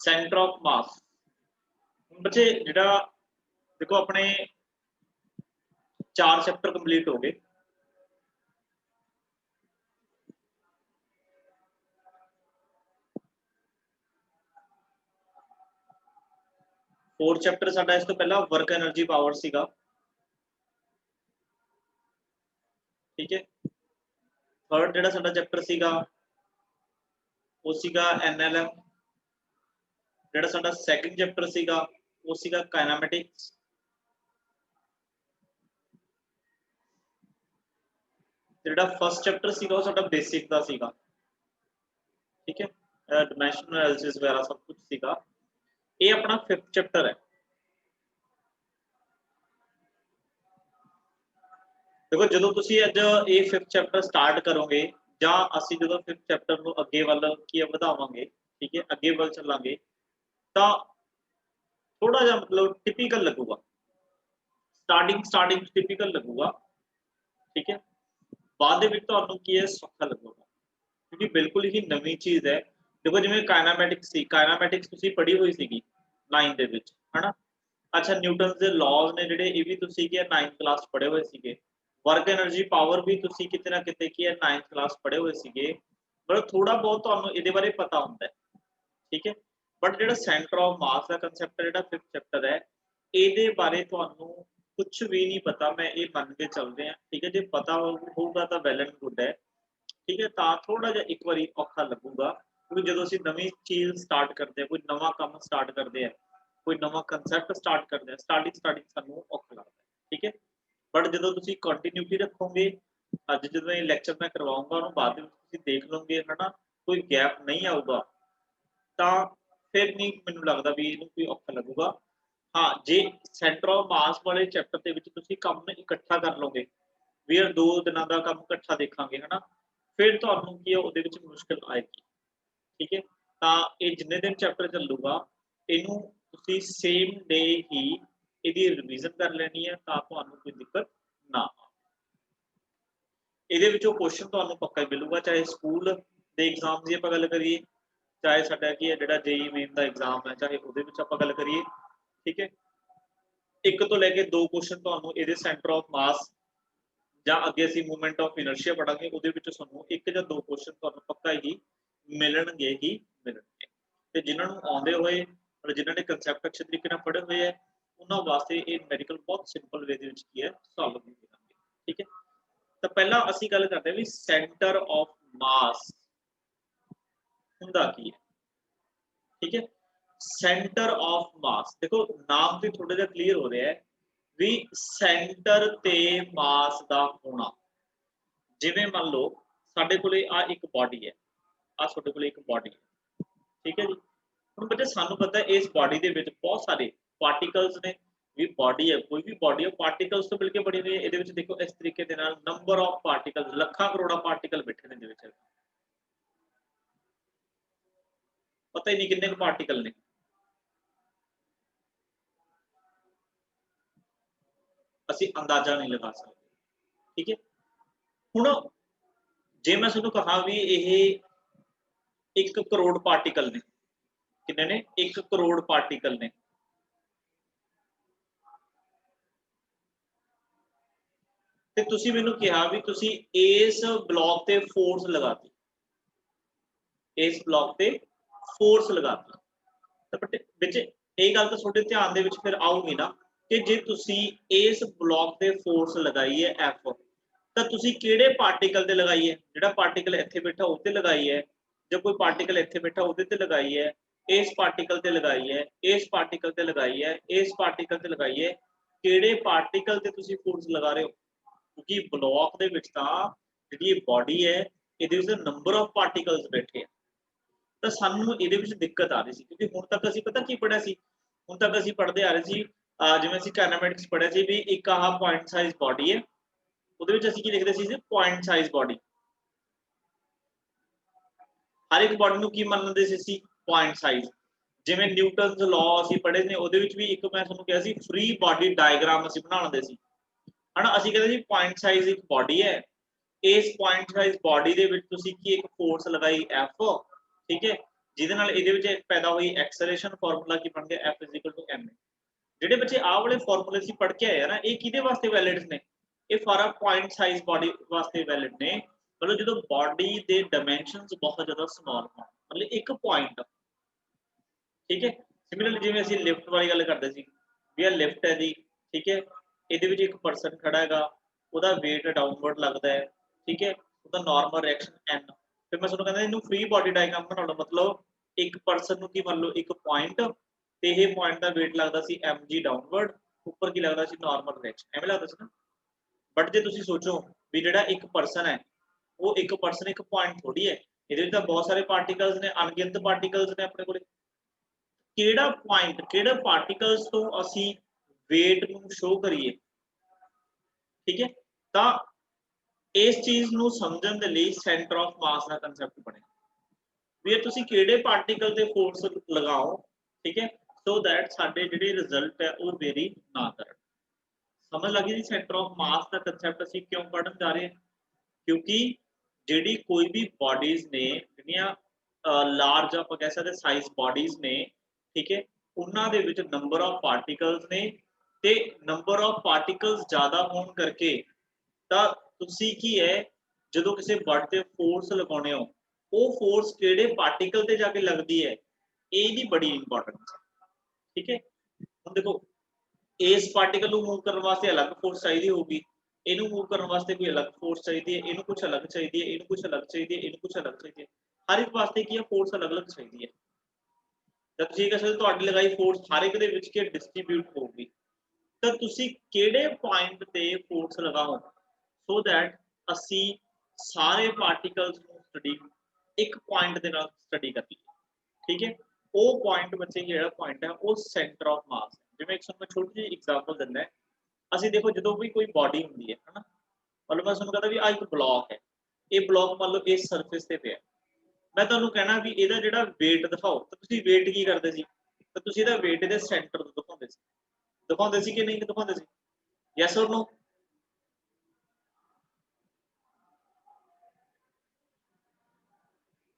Centre of मास बच्चे जिहड़ा देखो अपने 4 चैप्टर कंप्लीट हो गए। फोर्थ चैप्टर साडा इस तो पहला वर्क एनर्जी पावर सीगा, ठीक है। थर्ड जिहड़ा साडा चैप्टर सीगा वो सीगा एनएलएम। जिहड़ा साडा सैकंड चैप्टर सीगा वो सीगा काइनेमैटिक्स। जिहड़ा फर्स्ट चैप्टर सीगा वो साडा बेसिक दा सीगा, ठीक है। डायमेंशनल एनालिसिस वगैरह सब कुछ सीगा। ये अपना फिफ्थ चैप्टर है। देखो जो तुसी अज ये फिफ्थ चैप्टर स्टार्ट करोगे ਜਾਂ ਅਸੀਂ ਜਦੋਂ फिफ्थ चैप्टर ਨੂੰ ਅੱਗੇ ਵੱਲ ਕੀ ਵਧਾਵਾਂਗੇ, ठीक है, ਅੱਗੇ ਵੱਲ ਚੱਲਾਂਗੇ ਤਾਂ थोड़ा ਜਿਹਾ मतलब टिपिकल लगूगा, स्टार्टिंग टिपिकल लगूगा, ठीक है। बाद ਦੇ ਵਿੱਚ ਤੁਹਾਨੂੰ ਕੀ ਹੈ ਸੌਖਾ ਲੱਗੂਗਾ क्योंकि बिल्कुल ही नवी चीज़ है। देखो जिवें काइनेमैटिक्स सी, काइनेमैटिक्स तुसी पढ़ी हुई सीगी 9th ਦੇ ਵਿੱਚ, है ना। अच्छा न्यूटन ਦੇ लॉज ने ਜਿਹੜੇ ਇਹ ਵੀ ਤੁਸੀਂ ਕੀ 9th क्लास पढ़े हुए सीगे। वर्क एनर्जी पावर भी तुसी किते ना किते की 9th क्लास पढ़े हुए सीगे, मतलब थोड़ा बहुत ਤੁਹਾਨੂੰ ਇਹਦੇ ਬਾਰੇ पता ਹੁੰਦਾ है, ठीक है। बट ਜਿਹੜਾ centre of mass the concept ਜਿਹੜਾ 5th ਚੈप्टर है ਇਹਦੇ ਬਾਰੇ ਤੁਹਾਨੂੰ कुछ भी नहीं पता, मैं ये मान के चल रहे हैं, ठीक है। जो पता होगा तो वैल एंड गुड है, ठीक है। तो थोड़ा जिहा एक बारी औखा लगूगा क्योंकि जो असीं नवी चीज़ स्टार्ट करते हैं, कोई नवा काम स्टार्ट करते हैं, कोई नवा कंसैप्ट स्टार्ट करते हैं, स्टार्टिंग सानूं औखा लगता है, ठीक है। बट जो तुसीं कंटिन्यूटी रखोगे, अज जो लैक्चर मैं करवाऊंगा उन्होंने बाद में तुसीं देख लोगे, है ना, कोई गैप नहीं आऊगा तो फिर नहीं मैनूं लगदा भी इहनूं कोई औखा लगूगा। हाँ जे सेंटर ऑफ मास वाले चैप्टर के विच तुसीं काम नूं इकट्ठा कर लोगे भी यार 2 दिनों का काम इकट्ठा देखांगे, है ना, फिर तुहानूं की उहदे विच मुश्किल आएगी, ठीक है। तो ये जिन्ने दिन चैप्टर चलूगा इनू तुसीं सेम डे ही इहदी रिवीजन कर लेनी है तां तुहानूं कोई दिक्कत ना आए। इहदे विचों क्वेश्चन तुहानूं पक्का ही मिलूगा, चाहे स्कूल दे एग्जाम की आपां गल करिए, चाहे साडा की है जिहड़ा जेई मेन का एग्जाम है चाहे उहदे विच आपां गल करिए, ठीक है। एक तो लैके 2 क्वेश्चन तुहानूं इहदे सेंटर ऑफ मास ਜਾਂ ਅੱਗੇ ਅਸੀਂ मूवमेंट ऑफ इनर्शिया पढ़ांगे ਉਹਦੇ ਵਿੱਚ ਸਾਨੂੰ ਇੱਕ ਜਾਂ ਦੋ ਕੁਐਸਚਨ ਤੁਹਾਨੂੰ ਪੱਕਾ ਹੀ ਮਿਲਣਗੇ ਤੇ ਜਿਨ੍ਹਾਂ ਨੂੰ ਆਉਂਦੇ ਹੋਏ ਔਰ ਜਿਨ੍ਹਾਂ ਨੇ ਕਨਸੈਪਟ ਅੱਛੇ ਤਰੀਕੇ ਨਾਲ ਪੜ੍ਹੇ ਹੋਏ ਹੈ ਉਹਨਾਂ ਵਾਸਤੇ ਇਹ ਮੈਡੀਕਲ ਬਹੁਤ ਸਿੰਪਲ ਵੇ ਦੇ ਵਿੱਚ ਕੀ ਹੈ ਸੋਲਵ ਹੋ ਜਾਣਗੇ, ਠੀਕ ਹੈ। ਤਾਂ ਪਹਿਲਾਂ ਅਸੀਂ ਗੱਲ ਕਰਦੇ ਹਾਂ ਵੀ ਸੈਂਟਰ ਆਫ ਮਾਸ ਹੁੰਦਾ ਕੀ ਹੈ, ठीक है। सेंटर ऑफ मास देखो नाम से थोड़ा जिहा क्लीयर हो रहा है भी सेंटर ते मास दा होना। जिवें मान लो साडे कोले आ एक बॉडी है, आ साडे कोले एक बॉडी है, ठीक है जी। हुण बच्चे सानू पता है इस बॉडी दे विच बहुत सारे पार्टिकल्स ने, भी बॉडी है कोई भी बॉडी है पार्टिकल्स तो मिलके बनी हुई है। इहदे विच देखो इस तरीके दे नाल नंबर ऑफ पार्टिकल्स लखां करोड़ां पार्टिकल बैठे ने इहदे विच, पता ही नहीं कितने पार्टिकल ने। ਅਸੀਂ अंदाजा नहीं लगा सकते, ठीक है। हुण जे मैं तुहानूं कहा भी ये 1 करोड़ पार्टिकल ने, कितने ने 1 करोड़ पार्टिकल ने, ते तुसीं मैनूं कहा भी तुसीं इस ब्लॉक ते फोर्स लगाती, इस ब्लॉक ते फोर्स लगाती, तो बट विच ਇਹ ਗੱਲ ਤਾਂ ਤੁਹਾਡੇ ਧਿਆਨ ਦੇ ਵਿੱਚ ਫਿਰ ਆਊਗੀ ਨਾ कि जे तुसी इस ब्लॉक ते फोर्स लगाई है एफ तो तुसी किहड़े पार्टिकल ते लगाई है, जिहड़ा पार्टिकल इत्थे बैठा उत्ते लगाई है, जो कोई पार्टिकल इत्थे बैठा उहदे ते लगाई है, इस पार्टिकल ते लगाई है, इस पार्टिकल ते लगाई है, इस पार्टिकल ते लगाई है, किहड़े पार्टिकल ते तुसी फोर्स लगा रहे हो, क्योंकि ब्लॉक दे विच तां जिहड़ी बॉडी है इहदे विच नंबर ऑफ पार्टिकल्स बैठे हैं। तो सानू इहदे विच दिक्कत आ रही सी क्योंकि हुण तक असीं पता की पढ़िया सी, हुण तक असीं पढ़दे आ रहे सी जिवें असीं काइनेमैटिक्स पढ़िया सी भी एक आह पॉइंट साइज बॉडी है, ਉਹਦੇ ਵਿੱਚ ਅਸੀਂ ਕੀ ਲਿਖਦੇ ਸੀ ਪੁਆਇੰਟ ਸਾਈਜ਼ ਬॉडी, ਹਰ ਇੱਕ ਬॉडी ਨੂੰ ਕੀ ਮੰਨਦੇ ਸੀ ਪੁਆਇੰਟ ਸਾਈਜ਼। ਜਿਵੇਂ ਨਿਊਟਨਸ ਲਾਅ ਅਸੀਂ ਪੜ੍ਹੇ ਨੇ ਉਹਦੇ ਵਿੱਚ ਵੀ ਇੱਕ ਮੈਂ ਤੁਹਾਨੂੰ ਕਿਹਾ ਸੀ ਫ੍ਰੀ ਬॉडी ਡਾਇਗਰਾਮ ਅਸੀਂ ਬਣਾਉਂਦੇ ਸੀ, ਹਨਾ। ਅਸੀਂ ਕਹਿੰਦੇ ਸੀ ਪੁਆਇੰਟ ਸਾਈਜ਼ ਇੱਕ ਬॉडी ਹੈ, ਇਸ ਪੁਆਇੰਟ ਸਾਈਜ਼ ਬॉडी ਦੇ ਵਿੱਚ ਤੁਸੀਂ ਕੀ ਇੱਕ ਫੋਰਸ ਲਗਾਈ F, ਠੀਕ ਹੈ, ਜਿਹਦੇ ਨਾਲ ਇਹਦੇ ਵਿੱਚ ਪੈਦਾ ਹੋਈ ਐਕਸਲਰੇਸ਼ਨ ਫਾਰਮੂਲਾ ਕੀ ਬਣ ਗਿਆ F = ma। ਜਿਹੜੇ ਬੱਚੇ ਆਹ ਵਾਲੇ ਫਾਰਮੂਲੇ ਅਸੀਂ ਪੜ੍ਹ ਕੇ ਆਏ ਆ ਨਾ, ਇਹ ਕਿਹਦੇ ਵਾਸਤੇ ਵੈਲਿਡ ਨੇ? ਇਹ for a point size body ਵਾਸਤੇ ਵੈਲਿਡ ਨੇ। ਮਤਲਬ ਜਦੋਂ ਬॉडी ਦੇ ਡਾਈਮੈਂਸ਼ਨਸ ਬਹੁਤ ਜ਼ਿਆਦਾ ਸਮਾਲ ਹੋਣ, ਮਤਲਬ ਇੱਕ ਪੁਆਇੰਟ, ਠੀਕ ਹੈ। ਸਿਮਿਲਰਲੀ ਜਿਵੇਂ ਅਸੀਂ ਲਿਫਟ ਵਾਲੀ ਗੱਲ ਕਰਦੇ ਸੀ ਵੀ ਇਹ ਲਿਫਟ ਹੈ ਜੀ, ਠੀਕ ਹੈ, ਇਹਦੇ ਵਿੱਚ ਇੱਕ ਪਰਸਨ ਖੜਾ ਹੈਗਾ, ਉਹਦਾ weight ਡਾਊਨਵਰਡ ਲੱਗਦਾ ਹੈ, ਠੀਕ ਹੈ, ਉਹਦਾ ਨਾਰਮਲ ਰਿਐਕਸ਼ਨ n। ਫਿਰ ਮੈਂ ਤੁਹਾਨੂੰ ਕਹਿੰਦਾ ਇਹਨੂੰ ਫ੍ਰੀ ਬॉडी ਡਾਇਗਰਾਮ ਬਣਾ ਲਓ, ਮਤਲਬ ਇੱਕ ਪਰਸਨ ਨੂੰ ਕੀ ਮੰਨ ਲਓ ਇੱਕ ਪੁਆਇੰਟ, ਤੇ ਇਹ ਪੁਆਇੰਟ ਦਾ weight ਲੱਗਦਾ ਸੀ mg ਡਾਊਨਵਰਡ, ਉੱਪਰ ਕੀ ਲੱਗਦਾ ਸੀ ਨਾਰਮਲ ਰਿਐਕਸ਼ਨ, ਐਵੇਂ ਲੱਗਦਾ ਸੀ ਨਾ। ਬਟ ਜੇ ਤੁਸੀਂ ਸੋਚੋ ਵੀ ਜਿਹੜਾ ਇੱਕ ਪਰਸਨ ਹੈ, ਉਹ ਇੱਕ ਪਰਸਨ ਇੱਕ ਪੁਆਇੰਟ ਥੋੜੀ ਹੈ, ਇਹਦੇ ਵਿੱਚ ਤਾਂ ਬਹੁਤ ਸਾਰੇ ਪਾਰਟੀਕਲਸ ਨੇ, ਅਣਗਿਣਤ ਪਾਰਟੀਕਲਸ ਨੇ ਆਪਣੇ ਕੋਲੇ। ਕਿਹੜਾ ਪੁਆਇੰਟ, ਕਿਹੜੇ ਪਾਰਟੀਕਲਸ ਤੋਂ ਅਸੀਂ weight ਨੂੰ ਸ਼ੋ ਕਰੀਏ, ਠੀਕ ਹੈ। ਤਾਂ ਇਸ ਚੀਜ਼ ਨੂੰ ਸਮਝਣ ਦੇ ਲਈ centre of mass the concept ਬਣਿਆ ਵੀ ਇਹ ਤੁਸੀਂ ਕਿਹੜੇ ਪਾਰਟੀਕਲ ਤੇ ਫੋਰਸ ਲਗਾਓ, ਠੀਕ ਹੈ, ਸੋ ਦੈਟ ਸਾਡੇ ਜਿਹੜੇ ਰਿਜ਼ਲਟ ਹੈ ਉਹ ਵੇਰੀ ਨਾ ਕਰਨ। ਸਮਝ ਲੱਗੀ ਜੀ centre of mass the concept ਅਸੀਂ ਕਿਉਂ ਪੜ੍ਹਨ ਜਾ ਰਹੇ ਹਾਂ? ਕਿਉਂਕਿ ਜਿਹੜੀ ਕੋਈ ਵੀ ਬॉडीज ਨੇ ਜਿਹੜੀਆਂ ਲਾਰਜ ਆਪਾਂ ਕਹਿ ਸਕਦੇ ਸਾਈਜ਼ ਬॉडीज ਨੇ, ਠੀਕ ਹੈ, ਉਹਨਾਂ ਦੇ ਵਿੱਚ ਨੰਬਰ ਆਫ ਪਾਰਟੀਕਲਸ ਨੇ, ਤੇ ਨੰਬਰ ਆਫ ਪਾਰਟੀਕਲਸ ਜ਼ਿਆਦਾ ਹੋਣ ਕਰਕੇ ਤਾਂ ਤੁਸੀਂ ਕੀ ਹੈ ਜਦੋਂ ਕਿਸੇ ਬॉडी ਤੇ ਫੋਰਸ ਲਗਾਉਣੇ ਹੋ, ਉਹ ਫੋਰਸ ਕਿਹੜੇ ਪਾਰਟੀਕਲ ਤੇ ਜਾ ਕੇ ਲੱਗਦੀ ਹੈ, ਇਹਦੀ ਬੜੀ ਇੰਪੋਰਟੈਂਸ ਹੈ, ਠੀਕ ਹੈ। ਹੁਣ ਦੇਖੋ ਇਸ ਪਾਰਟੀਕਲ ਨੂੰ ਮੂਵ ਕਰਨ ਵਾਸਤੇ ਅਲੱਗ ਫੋਰਸ ਚਾਹੀਦੀ ਹੋਊਗੀ, ਇਹਨੂੰ ਮੂਵ ਕਰਨ ਵਾਸਤੇ ਕੋਈ ਅਲੱਗ ਫੋਰਸ ਚਾਹੀਦੀ ਹੈ, ਇਹਨੂੰ ਕੁਝ ਅਲੱਗ ਚਾਹੀਦੀ ਹੈ, ਇਹਨੂੰ ਕੁਝ ਅਲੱਗ ਚਾਹੀਦੀ ਹੈ, ਇਹਨੂੰ ਕੁਝ ਅਲੱਗ ਚਾਹੀਦੀ ਹੈ, ਹਰ ਇੱਕ ਵਾਸਤੇ ਕੀ ਹੈ ਫੋਰਸ ਅਲੱਗ-ਅਲੱਗ ਚਾਹੀਦੀ ਹੈ। ਤਾਂ ਤੁਸੀਂ ਕਹਿ ਸਕਦੇ ਤੁਹਾਡੀ ਲਗਾਈ ਫੋਰਸ ਹਰ ਇੱਕ ਦੇ ਵਿੱਚ ਕੀ ਡਿਸਟ੍ਰੀਬਿਊਟ ਹੋਊਗੀ, ਤਾਂ ਤੁਸੀਂ ਕਿਹੜੇ ਪੁਆਇੰਟ ਤੇ ਫੋਰਸ ਲਗਾਓ ਸੋ ਦੈਟ ਅਸੀਂ ਸਾਰੇ ਪਾਰਟੀਕਲਸ ਨੂੰ ਸਟੱਡੀ ਇੱਕ ਪੁਆਇੰਟ ਦੇ ਨਾਲ ਸਟੱਡੀ ਕਰ ਲਈਏ, ਠੀਕ ਹੈ। ਉਹ ਪੁਆਇੰਟ ਬੱਚੇ ਜਿਹੜਾ ਪੁਆਇੰਟ ਹੈ ਉਹ ਸੈਂਟਰ ਆਫ ਮਾਸ ਹੈ। ਜਿਵੇਂ ਇੱਕ ਤੁਹਾਨੂੰ ਛੋਟੀ ਜਿਹੀ ਐਗਜ਼ਾਮਪਲ ਦਿੰਦਾ, ਅਸੀਂ ਦੇਖੋ ਜਦੋਂ ਵੀ ਕੋਈ ਬॉडी ਹੁੰਦੀ ਹੈ ਹਨਾ, ਮਤਲਬ ਮੈਂ ਤੁਹਾਨੂੰ ਕਹਿੰਦਾ ਵੀ ਆ ਇੱਕ ਬਲੌਕ ਹੈ, ਇਹ ਬਲੌਕ ਮੰਨ ਲਓ ਇਸ ਸਰਫੇਸ ਤੇ ਪਿਆ, ਮੈਂ ਤੁਹਾਨੂੰ ਕਹਿਣਾ ਵੀ ਇਹਦਾ ਜਿਹੜਾ weight ਦਿਖਾਓ, ਤਾਂ ਤੁਸੀਂ weight ਕੀ ਕਰਦੇ ਸੀ, ਤਾਂ ਤੁਸੀਂ ਇਹਦਾ weight ਇਹਦੇ ਸੈਂਟਰ ਤੋਂ ਦਿਖਾਉਂਦੇ ਸੀ ਕਿ ਨਹੀਂ ਦਿਖਾਉਂਦੇ ਸੀ? ਯੈਸ অর ਨੋ?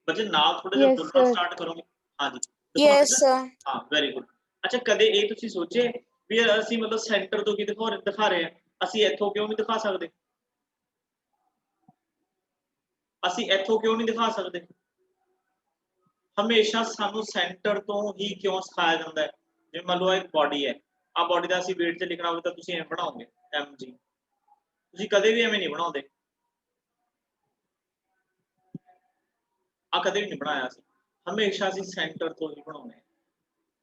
ਬੱਚੇ ਨਾਲ ਥੋੜਾ ਜਿਹਾ Yes, ਬੋਲਣਾ sir. ਸਟਾਰਟ ਕਰੋਗੇ? ਹਾਂਜੀ ਦਿਖਾਉਂਦੇ Yes, ਨਾ? sir. ਹਾਂ ਵੈਰੀ ਗੁੱਡ। ਅੱਛਾ ਕਦੇ ਇਹ ਤੁਸੀਂ ਸੋਚੇ ਵੀ ਅਸੀਂ ਮਤਲਬ ਸੈਂਟਰ ਤੋਂ ਕੀ ਦਿਖਾ ਰਹੇ ਹਾਂ, ਅਸੀਂ ਇੱਥੋਂ ਕਿਉਂ ਨਹੀਂ ਦਿਖਾ ਸਕਦੇ? ਅਸੀਂ ਇੱਥੋਂ ਕਿਉਂ ਨਹੀਂ ਦਿਖਾ ਸਕਦੇ? ਹਮੇਸ਼ਾ ਸਾਨੂੰ ਸੈਂਟਰ ਤੋਂ ਹੀ ਕਿਉਂ ਸਿਖਾਇਆ ਜਾਂਦਾ ਹੈ? ਜਿਵੇਂ ਮੰਨ ਲਓ ਇੱਕ ਬॉडी ਹੈ, ਆ ਬॉडी ਦਾ ਅਸੀਂ weight ਤੇ ਲਿਖਣਾ ਹੋਵੇ ਤਾਂ ਤੁਸੀਂ ਐਂ ਬਣਾਓਗੇ mg, ਤੁਸੀਂ ਕਦੇ ਵੀ ਐਵੇਂ ਨਹੀਂ ਬਣਾਉਂਦੇ, ਆ ਕਦੇ ਵੀ ਨਹੀਂ ਬਣਾਇਆ ਸੀ, ਹਮੇਸ਼ਾ ਅਸੀਂ ਸੈਂਟਰ ਤੋਂ ਹੀ ਬਣਾਉਣੇ।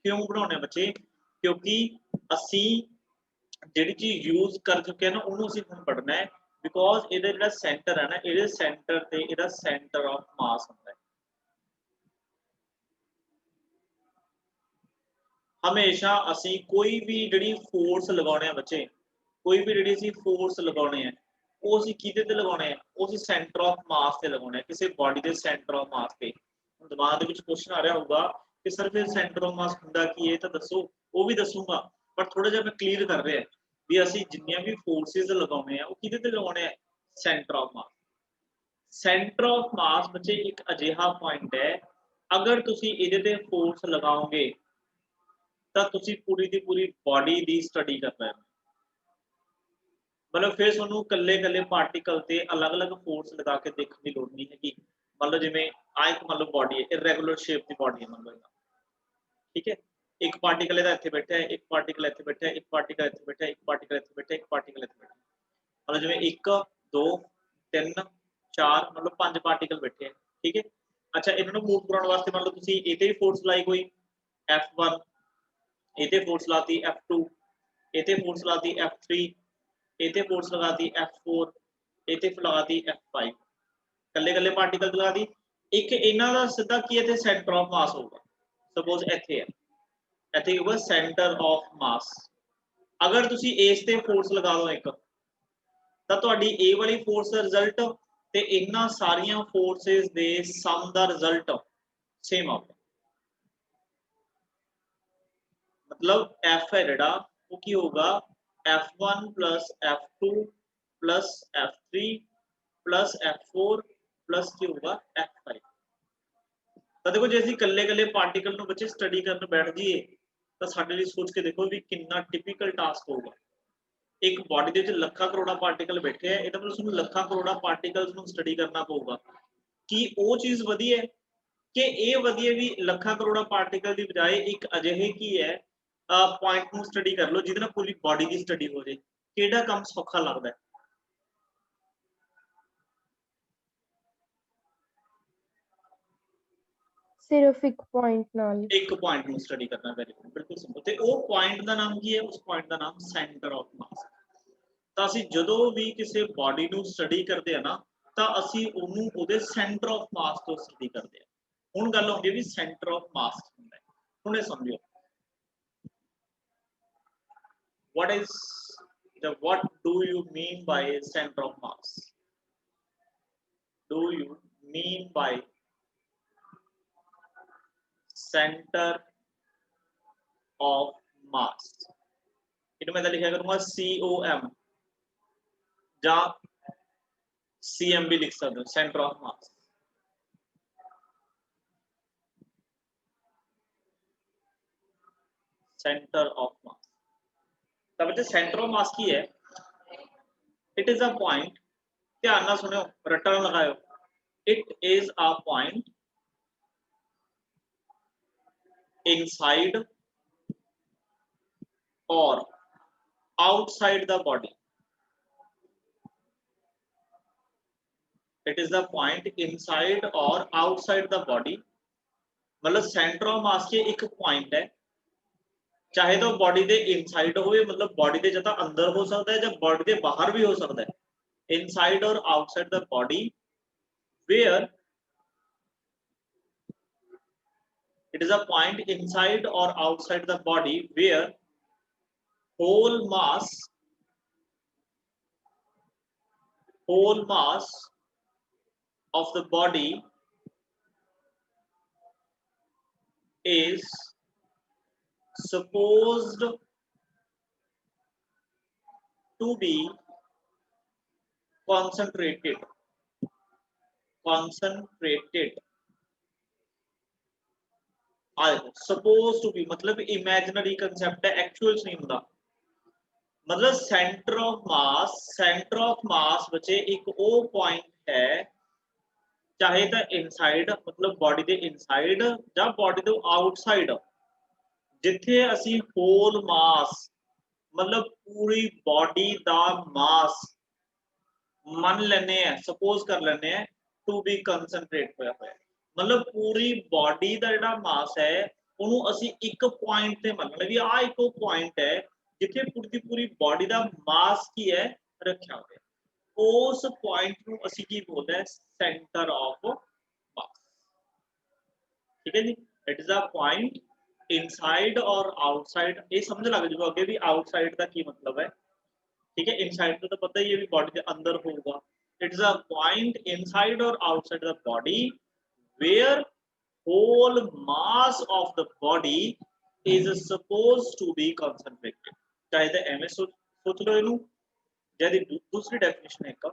ਕਿਉਂ ਬਣਾਉਣੇ ਬੱਚੇ? ਕਿਉਂਕਿ ਅਸੀਂ ਜਿਹੜੀ ਚੀਜ਼ ਯੂਜ਼ ਕਰ ਚੁੱਕੇ ਹਾਂ ਨਾ ਉਹਨੂੰ ਅਸੀਂ ਹੁਣ ਪੜ੍ਹਨਾ ਹੈ, ਬਿਕੋਜ਼ ਇਹਦਾ ਜਿਹੜਾ ਸੈਂਟਰ ਹੈ ਨਾ, ਇਹਦੇ ਸੈਂਟਰ ਤੇ ਇਹਦਾ ਸੈਂਟਰ ਆਫ ਮਾਸ ਹੁੰਦਾ ਹੈ। ਹਮੇਸ਼ਾ ਅਸੀਂ ਕੋਈ ਵੀ ਜਿਹੜੀ ਫੋਰਸ ਲਗਾਉਣੇ ਆ ਬੱਚੇ, ਕੋਈ ਵੀ ਜਿਹੜੀ ਅਸੀਂ ਫੋਰਸ ਲਗਾਉਣੇ ਆ ਉਹ ਅਸੀਂ ਕਿਹਦੇ ਤੇ ਲਗਾਉਣੇ ਆ, ਉਹ ਅਸੀਂ ਸੈਂਟਰ ਆਫ ਮਾਸ ਤੇ ਲਗਾਉਣੇ ਆ, ਕਿਸੇ ਬॉडी ਦੇ ਸੈਂਟਰ ਆਫ ਮਾਸ ਤੇ। ਹੁਣ ਦਿਮਾਗ ਦੇ ਵਿੱਚ ਕੁਐਸਚਨ ਆ ਰਿਹਾ ਹੋਊਗਾ ਕਿ ਸਰ ਫਿਰ ਸੈਂਟਰ ਆਫ ਮਾਸ ਹੁੰਦਾ ਕੀ ਹੈ, ਤਾਂ ਦੱਸੋ, ਉਹ ਵੀ ਦੱਸੂਗਾ, ਪਰ ਥੋੜਾ ਜਿਹਾ ਮੈਂ ਕਲੀਅਰ ਕਰ ਰਿਹਾ ਵੀ ਅਸੀਂ ਜਿੰਨੀਆਂ ਵੀ ਫੋਰਸਿਸ ਲਗਾਉਣੇ ਆ ਉਹ ਕਿਹਦੇ ਤੇ ਲਗਾਉਣੇ ਆ, centre of mass. Centre of ਮਾਸ ਬੱਚੇ ਇੱਕ ਅਜਿਹਾ ਪੁਆਇੰਟ ਹੈ, ਅਗਰ ਤੁਸੀਂ ਇਹਦੇ ਤੇ ਫੋਰਸ ਲਗਾਓਗੇ ਤਾਂ ਤੁਸੀਂ ਪੂਰੀ ਦੀ ਪੂਰੀ ਬॉडी ਦੀ ਸਟੱਡੀ ਕਰ ਰਹੇ ਹੋ, ਮਤਲਬ ਫਿਰ ਤੁਹਾਨੂੰ ਕੱਲੇ-ਕੱਲੇ ਪਾਰਟੀਕਲ ਤੇ ਅਲੱਗ-ਅਲੱਗ ਫੋਰਸ ਲਗਾ ਕੇ ਦੇਖਣ ਦੀ ਲੋੜ ਨਹੀਂ ਹੈਗੀ। ਮੰਨ ਲਓ ਜਿਵੇਂ ਆ ਇੱਕ ਮੰਨ ਲਓ ਬॉडी ਹੈ, ਇਰੈਗੂਲਰ ਸ਼ੇਪ ਦੀ ਬॉडी ਹੈ ਮੰਨ ਲਓ, ਠੀਕ ਹੈ, ਇੱਕ ਪਾਰਟੀਕਲ ਇਹਦਾ ਇੱਥੇ ਬੈਠਾ ਹੈ, ਇੱਕ ਪਾਰਟੀਕਲ ਇੱਥੇ ਬੈਠਾ ਹੈ, ਇੱਕ ਪਾਰਟੀਕਲ ਇੱਥੇ ਬੈਠਾ ਹੈ, ਇੱਕ ਪਾਰਟੀਕਲ ਇੱਥੇ ਬੈਠਾ ਹੈ, ਇੱਕ ਪਾਰਟੀਕਲ ਇੱਥੇ ਬੈਠਾ ਹੈ, ਮਤਲਬ ਜਿਵੇਂ 1 2 3 4 ਮਤਲਬ 5 ਪਾਰਟੀਕਲ ਬੈਠੇ ਹੈ, ਠੀਕ ਹੈ। ਅੱਛਾ ਇਹਨਾਂ ਨੂੰ ਮੂਵ ਕਰਾਉਣ ਵਾਸਤੇ ਮੰਨ ਲਓ ਤੁਸੀਂ ਇਹ ਤੇ ਵੀ ਫੋਰਸ ਲਾਈ ਕੋਈ F1, ਇਹ ਤੇ ਫੋਰਸ ਲਾਤੀ F2, ਇਹ ਤੇ ਫੋਰਸ ਲਾਤੀ F3, ਇਹ ਤੇ ਫੋਰਸ ਲਗਾਤੀ F4, ਇਹ ਤੇ ਲਗਾਤੀ F5, ਕੱਲੇ-ਕੱਲੇ ਪਾਰਟੀਕਲ ਲਗਾਤੀ। ਇੱਕ ਇਹਨਾਂ ਦਾ ਸਿੱਧਾ ਕੀ ਹੈ ਤੇ ਸੈਂਟਰ ਆਫ ਮਾਸ ਹੋਊਗਾ, ਸਪੋਜ਼ ਇੱਥੇ ਹੈ, ਇੱਥੇ ਹੋਊਗਾ ਸੈਂਟਰ ਆਫ ਮਾਸ। ਅਗਰ ਤੁਸੀਂ ਇਸ ਤੇ ਫੋਰਸ ਲਗਾ ਦੋ ਇੱਕ, ਤਾਂ ਤੁਹਾਡੀ ਇਹ ਵਾਲੀ ਫੋਰਸ ਦਾ ਰਿਜ਼ਲਟ ਤੇ ਇਹਨਾਂ ਸਾਰੀਆਂ ਫੋਰਸਿਸ ਦੇ ਸਮ ਦਾ ਰਿਜ਼ਲਟ ਸੇਮ ਆਊਗਾ। मतलब F है जेड़ा वो की होगा F1 plus F2 plus F3 plus F4 plus की होगा F5। ਤਾਂ ਦੇਖੋ ਜੇ ਅਸੀਂ ਕੱਲੇ-ਕੱਲੇ ਪਾਰਟੀਕਲ ਨੂੰ ਬੱਚੇ ਸਟੱਡੀ ਕਰਨ ਬੈਠ ਜਾਈਏ ਤਾਂ ਸਾਡੇ ਲਈ ਸੋਚ ਕੇ ਦੇਖੋ ਵੀ ਕਿੰਨਾ ਟਿਪੀਕਲ ਟਾਸਕ ਹੋਊਗਾ। ਇੱਕ ਬਾਡੀ ਦੇ ਵਿੱਚ ਲੱਖਾਂ ਕਰੋੜਾਂ ਪਾਰਟੀਕਲ ਬੈਠੇ ਆ, ਇਹਦਾ ਮਤਲਬ ਤੁਹਾਨੂੰ ਲੱਖਾਂ ਕਰੋੜਾਂ ਪਾਰਟੀਕਲਸ ਨੂੰ ਸਟੱਡੀ ਕਰਨਾ ਪਊਗਾ। ਕੀ ਉਹ ਚੀਜ਼ ਵਧੀਆ ਹੈ ਕਿ ਇਹ ਵਧੀਆ ਵੀ ਲੱਖਾਂ ਕਰੋੜਾਂ ਪਾਰਟੀਕਲ ਦੀ ਬਜਾਏ ਇੱਕ ਅਜਿਹੇ ਕੀ ਹੈ ਪੁਆਇੰਟ ਨੂੰ ਸਟੱਡੀ ਕਰ ਲਓ ਜਿਹਦੇ ਨਾਲ ਪੂਰੀ ਬਾਡੀ ਦੀ ਸਟੱਡੀ ਹੋ ਜਾਏ। ਕਿਹੜਾ ਕੰਮ ਸੌਖਾ ਲੱਗਦਾ ਹੈ? ਸਿਰਫ ਇੱਕ ਪੁਆਇੰਟ ਨਾਲ ਇੱਕ ਪੁਆਇੰਟ ਨੂੰ ਸਟੱਡੀ ਕਰਨਾ ਬਿਲਕੁਲ ਸਿੰਪਲ। ਤੇ ਉਹ ਪੁਆਇੰਟ ਦਾ ਨਾਮ ਕੀ ਹੈ? ਉਸ ਪੁਆਇੰਟ ਦਾ ਨਾਮ ਸੈਂਟਰ ਆਫ ਮਾਸ। ਤਾਂ ਅਸੀਂ ਜਦੋਂ ਵੀ ਕਿਸੇ ਬਾਡੀ ਨੂੰ ਸਟੱਡੀ ਕਰਦੇ ਆ ਨਾ ਤਾਂ ਅਸੀਂ ਉਹਨੂੰ ਉਹਦੇ ਸੈਂਟਰ ਆਫ ਮਾਸ ਤੋਂ ਸਟੱਡੀ ਕਰਦੇ ਆ। ਹੁਣ ਗੱਲ ਆਉਂਦੀ ਹੈ ਵੀ ਸੈਂਟਰ ਆਫ ਮਾਸ ਹੁੰਦਾ ਹੈ। ਹੁਣ ਇਹ ਸਮਝੋ what do you mean by center of mass? Do you mean by center of mass? इन्हें मैं लिखा करूंगा COM या CM भी लिख सकते हो, centre of mass. Centre of मास ਤਾਂ ਬੱਚੇ ਸੈਂਟਰ ਆਫ ਮਾਸ ਕੀ ਹੈ? ਇਟ ਇਜ਼ ਅ ਪੁਆਇੰਟ, ਧਿਆਨ ਨਾਲ ਸੁਣਿਓ, ਰੱਟਾ ਨਾ ਲਗਾਇਓ। It is a point inside or outside the body. It is the point inside or outside the body. मतलब सेंटर ऑफ मास के एक पॉइंट है, चाहे तो बॉडी के इनसाइड होवे, मतलब बॉडी के जदा अंदर हो सकता है, जब बॉडी के बाहर भी हो सकता है, इनसाइड और outside the body, where it is a point inside or outside the body where whole mass of the body is supposed to be concentrated supposed to be मतलब imaginary concept है, actuals नहीं होता। मतलब centre of मास बचे एक वो point है, चाहे तो इनसाइड मतलब बॉडी के इनसाइड या बॉडी के आउटसाइड, जिथे असी होल मास मतलब पूरी बॉडी का मास मन लेने, सपोज कर लेने टू बी कंसनट्रेट होया होया। मतलब पूरी बॉडी का जिहड़ा मास है उन्होंने असी एक पॉइंट ते मान लेना भी आ एक पॉइंट है जिथे पूरी पूरी बॉडी का मास की है रखा हुआ। उस पॉइंट को असी की बोलते हैं सेंटर ऑफ मास। ठीक है जी, it is a point inside और आउटसाइड। ये समझ लग जाएगा अगे भी आउटसाइड का की मतलब है। ठीक है, इनसाइड तो पता ही है भी बॉडी के अंदर होगा। It is a point inside और outside the body where whole mass of the body is supposed to be concentrated। चाहे तो एम सोच लो इनू, जैसे दूसरी डेफिनेशन है का,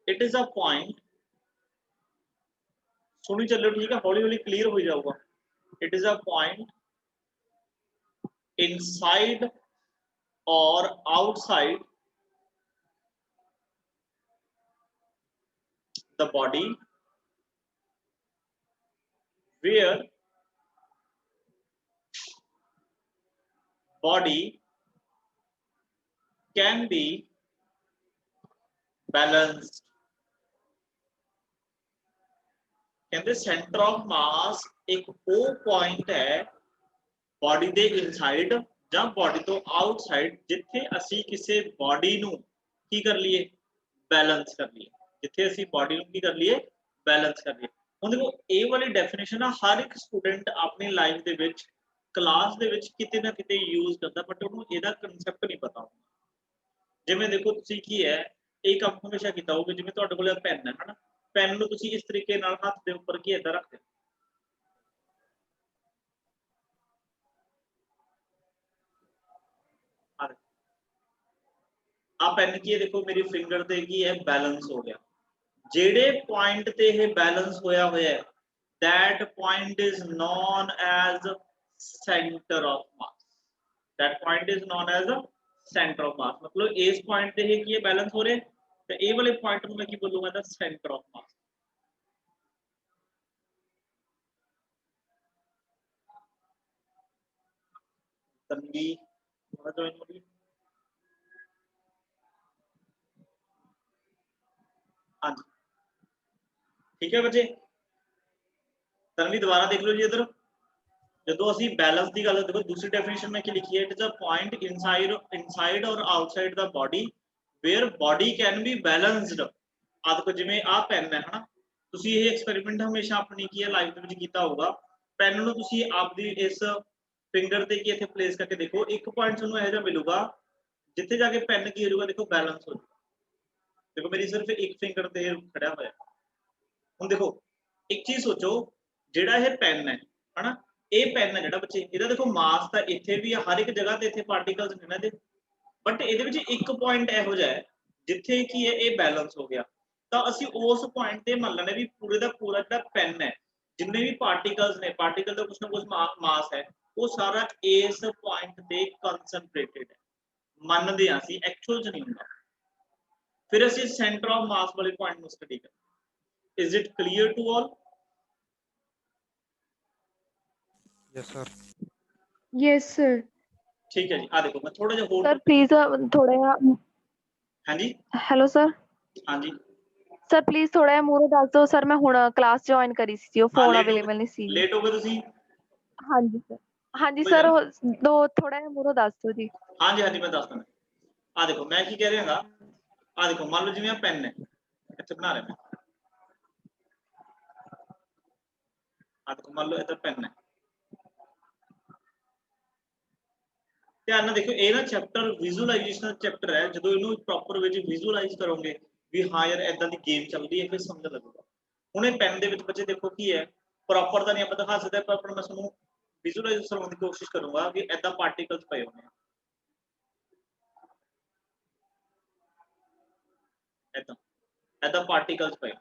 इट इज अ पॉइंट, सुनी चलो ठीक है, हौली हौली क्लियर हो जाऊगा। It is a point inside और outside the body where body can be balanced। कहते सेंटर ऑफ मास एक वो पॉइंट है बॉडी के इनसाइड या बॉडी तो आउटसाइड जिथे असी किसी बॉडी नू की कर लिए बैलेंस कर लिए, जिथे असी बॉडी नू की कर लिए बैलेंस कर लिए। ਹੁਣ देखो ਇਹ वाली डेफिनेशन हर एक स्टूडेंट अपनी लाइफ ਦੇ ਵਿੱਚ क्लास ਦੇ ਵਿੱਚ ਕਿਤੇ ਨਾ ਕਿਤੇ यूज करता, बट ਉਹਨੂੰ ਇਹਦਾ ਕਨਸੈਪਟ नहीं पता ਹੁੰਦਾ। ਜਿਵੇਂ देखो ਤੁਸੀਂ ਕੀ है ਇਹ ਕੰਮ ਹਮੇਸ਼ਾ ਕੀਤਾ ਹੋਊਗਾ, ਜਿਵੇਂ ਤੁਹਾਡੇ ਕੋਲ ਪੈਨ है ना, ਪੈਨ ਨੂੰ ਤੁਸੀਂ ਇਸ ਤਰੀਕੇ ਨਾਲ ਹੱਥ ਦੇ ਉੱਪਰ ਕੀ ਇਦਾਂ ਰੱਖਦੇ ਹੋ, आ पेन की है देखो मेरी फिंगर से की है बैलेंस हो गया। ਜਿਹੜੇ ਪੁਆਇੰਟ ਤੇ ਇਹ ਬੈਲੈਂਸ ਹੋਇਆ ਹੋਇਆ ਹੈ that point is known as center of mass, that point is known as center of mass, मतलब इस point ਤੇ ਇਹ ਕੀ ਹੈ ਬੈਲੈਂਸ ਹੋ ਰਿਹਾ ਤੇ ਇਹ ਵਾਲੇ ਪੁਆਇੰਟ ਨੂੰ ਮੈਂ ਕੀ ਬੋਲੂੰਗਾ ਤਾਂ center of mass। तन्वी थोड़ा ज्वाइन हो गई। हाँ जी ठीक है बच्चे, तन्वी दोबारा देख लो जी इधर। जो ਅਸੀਂ बैलेंस की गल देखो दूसरी डेफिनेशन में क्या लिखी है, it is a point inside और outside the body where body can be balanced. आ देखो जिवें आ पेन है ना, ਤੁਸੀਂ ਇਹ ਐਕਸਪੈਰੀਮੈਂਟ ਹਮੇਸ਼ਾ ਆਪਣੀ ਕੀ ਹੈ ਲਾਈਫ ਦੇ ਵਿੱਚ ਕੀਤਾ ਹੋਊਗਾ। ਪੈਨ ਨੂੰ ਤੁਸੀਂ ਆਪਦੀ ਇਸ ਫਿੰਗਰ ਤੇ ਕੀ ਇੱਥੇ ਪਲੇਸ ਕਰਕੇ ਦੇਖੋ, ਇੱਕ ਪੁਆਇੰਟ ਤੁਹਾਨੂੰ ਇਹੋ ਜਿਹਾ ਮਿਲੂਗਾ ਜਿੱਥੇ ਜਾ ਕੇ ਪੈਨ ਕੀ ਹੋ ਜਾਊਗਾ, ਦੇਖੋ ਬੈਲੈਂਸ ਹੋ ਜਾਊਗਾ। ਦੇਖੋ ਮੇਰੀ ਸਿਰਫ ਇੱਕ ਫਿੰਗਰ ਤੇ ਖੜਿਆ ਹੋਇਆ। ਹੁਣ ਦੇਖੋ ਇੱਕ ਚੀਜ਼ ਸੋਚੋ, ਜਿਹੜਾ ਇਹ ਪੈਨ ਹੈ ਹਨਾ, ਇਹ ਪੈਨ ਹੈ ਜਿਹੜਾ ਬੱਚੇ, ਇਹਦਾ ਦੇਖੋ ਮਾਸ ਤਾਂ ਇੱਥੇ ਵੀ ਹਰ ਇੱਕ ਜਗ੍ਹਾ ਤੇ ਇੱਥੇ ਪਾਰਟੀਕਲਸ ਨੇ ਨਾ ਇਹਦੇ, ਬਟ ਇਹਦੇ ਵਿੱਚ ਇੱਕ ਪੁਆਇੰਟ ਇਹੋ ਜਿਹਾ ਹੈ ਜਿੱਥੇ ਕੀ ਹੈ ਇਹ ਬੈਲੈਂਸ ਹੋ ਗਿਆ। ਤਾਂ ਅਸੀਂ ਉਸ ਪੁਆਇੰਟ ਤੇ ਮੰਨ ਲੈਣੇ ਵੀ ਪੂਰੇ ਦਾ ਪੂਰਾ ਜਿਹੜਾ ਪੈਨ ਹੈ, ਜਿੰਨੇ ਵੀ ਪਾਰਟੀਕਲਸ ਨੇ, ਪਾਰਟੀਕਲ ਦਾ ਕੁਝ ਨਾ ਕੁਝ ਮਾਸ ਹੈ, ਉਹ ਸਾਰਾ ਇਸ ਪੁਆਇੰਟ ਤੇ ਕਨਸੈਂਟਰੇਟਡ ਹੈ। ਮੰਨਦੇ ਹਾਂ ਅਸੀਂ, ਐਕਚੁਅਲ ਚ ਨਹੀਂ ਹੁੰਦਾ। ਫਿਰ ਅਸੀਂ ਸੈਂਟਰ ਆਫ ਮਾਸ ਵਾਲੇ ਪੁਆਇੰਟ ਨੂੰ ਸਟੱਡੀ ਕਰਾਂਗੇ। Is it clear to all? Yes sir. Yes, sir. ठीक है जी। आ देखो मैं थोड़ा जिहा होर Sir, please, थोड़ा हाँ जी हेलो सर। हाँ जी सर प्लीज थोड़ा ਜਿਹਾ ਮੂਹਰੇ ਦੱਸ ਦਿਓ ਸਰ, ਮੈਂ ਹੁਣ ਕਲਾਸ ਜੁਆਇਨ ਕਰੀ ਸੀ, ਉਹ ਫੋਨ ਅਵੇਲੇਬਲ ਨਹੀਂ ਸੀ। ਲੇਟ ਹੋ ਗਏ ਤੁਸੀਂ? ਹਾਂਜੀ ਸਰ, ਹਾਂਜੀ ਕੋਈ ਸਰ, ਗੱਲ ਦੋ ਥੋੜਾ ਜਿਹਾ ਮੂਹਰੇ ਦੱਸ ਦਿਓ ਜੀ। हाँ जी हाँ जी मैं दस दिना। आ देखो मैं की कह रहा हाँ, आ देखो मान लो जिवें पेन है इत्थे बना रहे मैं, आ देखो मान लो इधर पेन है। ध्यान ਨਾਲ देखो ਇਹ ਨਾ ਚੈप्टर विजुअलाइजेशन चैप्टर है, ਜਦੋਂ ਇਹਨੂੰ ਪ੍ਰੋਪਰ ਵਿੱਚ ਵਿਜ਼ੂਅਲਾਈਜ਼ ਕਰੋਗੇ ਵੀ ਹਾਂ ਯਾਰ ਇਦਾਂ ਦੀ ਗੇਮ ਚੱਲਦੀ ਹੈ, ਫਿਰ ਸਮਝ ਲੱਗੂਗਾ। ਹੁਣ ਇਹ ਪੈਨ ਦੇ ਵਿੱਚ ਬੱਚੇ ਦੇਖੋ ਕੀ ਹੈ, ਪ੍ਰੋਪਰ ਤਾਂ ਨਹੀਂ ਆਪਾਂ ਦਿਖਾ ਸਕਦੇ, ਪਰ ਮੈਂ ਤੁਹਾਨੂੰ ਵਿਜ਼ੂਅਲਾਈਜ਼ ਕਰਨ ਦੀ ਕੋਸ਼ਿਸ਼ ਕਰੂੰਗਾ ਕਿ ਇਦਾਂ ਪਾਰਟੀਕਲਸ ਪਏ ਹੋਣੇ ਆ, ਇਦਾਂ ਇਦਾਂ ਪਾਰਟੀਕਲਸ ਪਏ।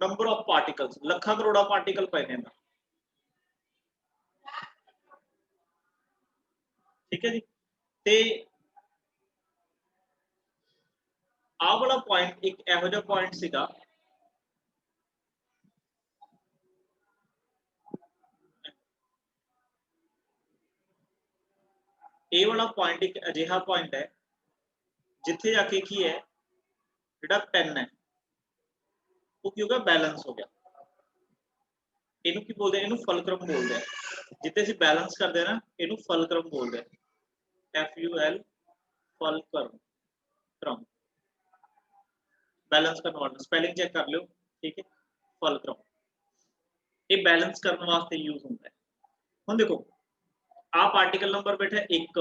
नंबर ऑफ पार्टिकल्स ਲੱਖਾਂ ਕਰੋੜਾਂ ਪਾਰਟੀਕਲ ਪਏ ਨੇ ਅੰਦਰ, ठीक है जी। ਤੇ ਆਹ ਵਾਲਾ ਪੁਆਇੰਟ ਇੱਕ ਇਹੋ ਜਿਹਾ ਪੁਆਇੰਟ ਸੀਗਾ, ਇਹ ਵਾਲਾ ਪੁਆਇੰਟ ਇੱਕ ਅਜਿਹਾ ਪੁਆਇੰਟ ਹੈ ਜਿੱਥੇ ਜਾ ਕੇ ਕੀ ਹੈ, ਜਿਹੜਾ ਪੈਨ ਹੈ ਉਹ ਕੀ ਹੋ ਗਿਆ, ਬੈਲੈਂਸ ਹੋ ਗਿਆ। ਇਹਨੂੰ ਕੀ ਬੋਲਦੇ ਆ, ਇਹਨੂੰ ਫਲਕਰਮ ਬੋਲਦੇ ਆ। ਜਿੱਥੇ ਅਸੀਂ ਬੈਲੈਂਸ ਕਰਦੇ ਆ ਨਾ, ਇਹਨੂੰ ਫਲਕਰਮ ਬੋਲਦੇ ਆ, FUL ਫਲਕਰਮ। बैलेंस करने वाला स्पेलिंग चेक कर लो, ठीक है। फलक्रम ये बैलेंस करने वास्ते यूज होता है। हुण देखो आ पार्टिकल नंबर बैठा 1